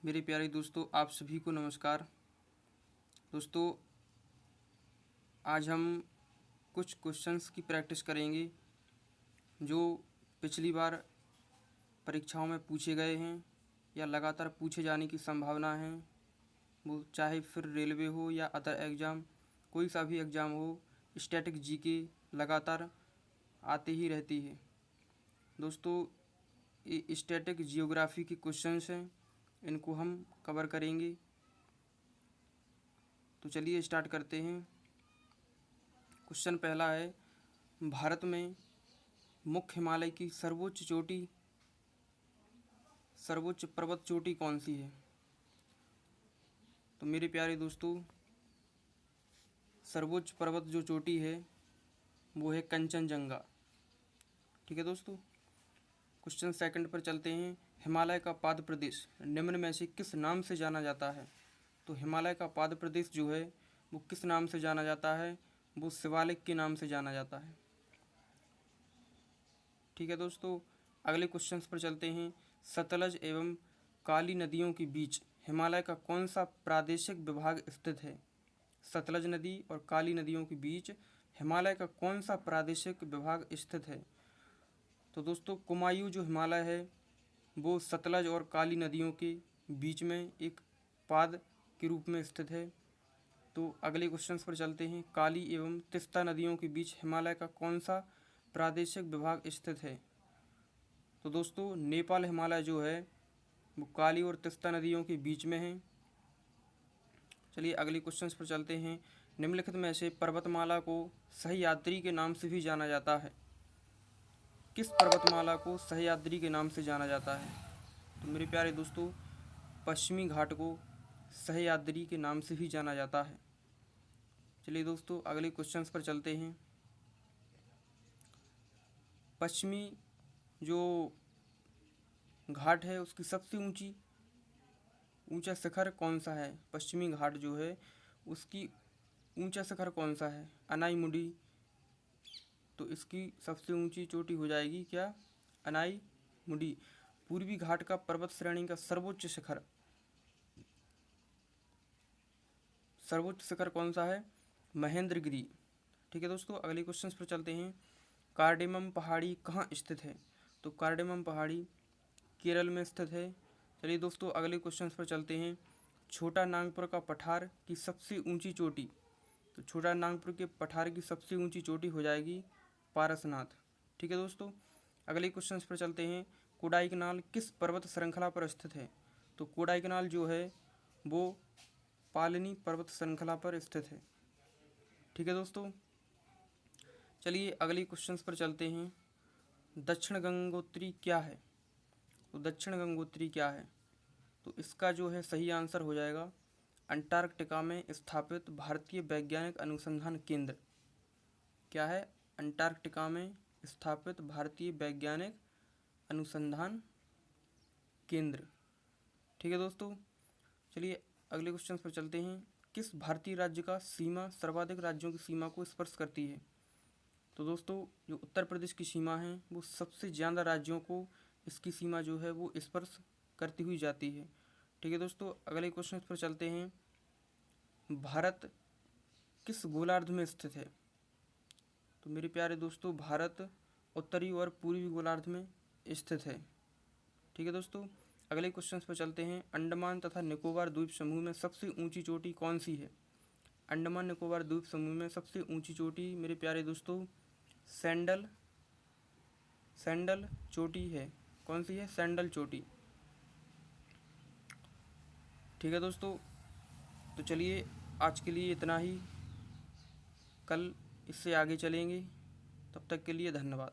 मेरे प्यारे दोस्तों, आप सभी को नमस्कार। दोस्तों, आज हम कुछ क्वेश्चंस की प्रैक्टिस करेंगे जो पिछली बार परीक्षाओं में पूछे गए हैं या लगातार पूछे जाने की संभावना है। वो चाहे फिर रेलवे हो या अदर एग्ज़ाम, कोई सा भी एग्ज़ाम हो, स्टैटिक जीके लगातार आते ही रहती है। दोस्तों, ये स्टैटिक जियोग्राफी के क्वेश्चंस हैं, इनको हम कवर करेंगे। तो चलिए स्टार्ट करते हैं। क्वेश्चन पहला है, भारत में मुख्य हिमालय की सर्वोच्च पर्वत चोटी कौन सी है? तो मेरे प्यारे दोस्तों, सर्वोच्च पर्वत जो चोटी है वो है कंचनजंगा। ठीक है दोस्तों। क्वेश्चन सेकंड पर चलते हैं। हिमालय का पाद प्रदेश निम्न में से किस नाम से जाना जाता है? तो हिमालय का पाद प्रदेश जो है वो किस नाम से जाना जाता है? वो शिवालिक के नाम से जाना जाता है। ठीक है दोस्तों। अगले क्वेश्चन पर चलते हैं। सतलज एवं काली नदियों के बीच हिमालय का कौन सा प्रादेशिक विभाग स्थित है? सतलज नदी और काली नदियों के बीच हिमालय का कौन सा प्रादेशिक विभाग स्थित है? तो दोस्तों, कुमायूं जो हिमालय है वो सतलज और काली नदियों के बीच में एक पाद के रूप में स्थित है। तो अगले क्वेश्चन पर चलते हैं। काली एवं तिस्ता नदियों के बीच हिमालय का कौन सा प्रादेशिक विभाग स्थित है? तो दोस्तों, नेपाल हिमालय जो है वो काली और तिस्ता नदियों के बीच में है। चलिए अगले क्वेश्चन पर चलते हैं। निम्नलिखित में से पर्वतमाला को सह्याद्री के नाम से भी जाना जाता है? किस पर्वतमाला को सह्याद्री के नाम से जाना जाता है? तो मेरे प्यारे दोस्तों, पश्चिमी घाट को सह्याद्री के नाम से भी जाना जाता है। चलिए दोस्तों अगले क्वेश्चंस पर चलते हैं। पश्चिमी जो घाट है उसकी सबसे ऊंचा शिखर कौन सा है? पश्चिमी घाट जो है उसकी ऊंचा शिखर कौन सा है? अनाईमुडी। तो इसकी सबसे ऊंची चोटी हो जाएगी क्या? अनाईमुडी। पूर्वी घाट का पर्वत श्रेणी का सर्वोच्च शिखर कौन सा है? महेंद्रगिरी। ठीक है दोस्तों। अगले क्वेश्चन पर चलते हैं। कार्डेमम पहाड़ी कहाँ स्थित है? तो कार्डेमम पहाड़ी केरल में स्थित है। चलिए दोस्तों अगले क्वेश्चन पर चलते हैं। छोटा नागपुर का पठार की सबसे ऊंची चोटी। तो छोटा नागपुर के पठार की सबसे ऊंची चोटी हो जाएगी पारसनाथ। ठीक है दोस्तों। अगले क्वेश्चन पर चलते हैं। कोडाईकनाल किस पर्वत श्रृंखला पर स्थित है? तो कोडाईकनाल जो है वो पालनी पर्वत श्रृंखला पर स्थित है। ठीक है दोस्तों। चलिए अगले क्वेश्चन पर चलते हैं। दक्षिण गंगोत्री क्या है? तो दक्षिण गंगोत्री क्या है? तो इसका जो है सही आंसर हो जाएगा अंटार्कटिका में स्थापित भारतीय वैज्ञानिक अनुसंधान केंद्र। क्या है? अंटार्कटिका में स्थापित भारतीय वैज्ञानिक अनुसंधान केंद्र। ठीक है दोस्तों। चलिए अगले क्वेश्चन पर चलते हैं। किस भारतीय राज्य का सीमा सर्वाधिक राज्यों की सीमा को स्पर्श करती है? तो दोस्तों, जो उत्तर प्रदेश की सीमा है वो सबसे ज़्यादा राज्यों को इसकी सीमा जो है वो स्पर्श करती हुई जाती है। ठीक है दोस्तों। अगले क्वेश्चन पर चलते हैं। भारत किस गोलार्ध में स्थित है? तो मेरे प्यारे दोस्तों, भारत उत्तरी और पूर्वी गोलार्ध में स्थित है। ठीक है दोस्तों। अगले क्वेश्चन पर चलते हैं। अंडमान तथा निकोबार द्वीप समूह में सबसे ऊंची चोटी कौन सी है? अंडमान निकोबार द्वीप समूह में सबसे ऊंची चोटी मेरे प्यारे दोस्तों सैंडल चोटी है। कौन सी है? सैंडल चोटी। ठीक है दोस्तों। तो चलिए आज के लिए इतना ही, कल इससे आगे चलेंगे। तब तक के लिए धन्यवाद।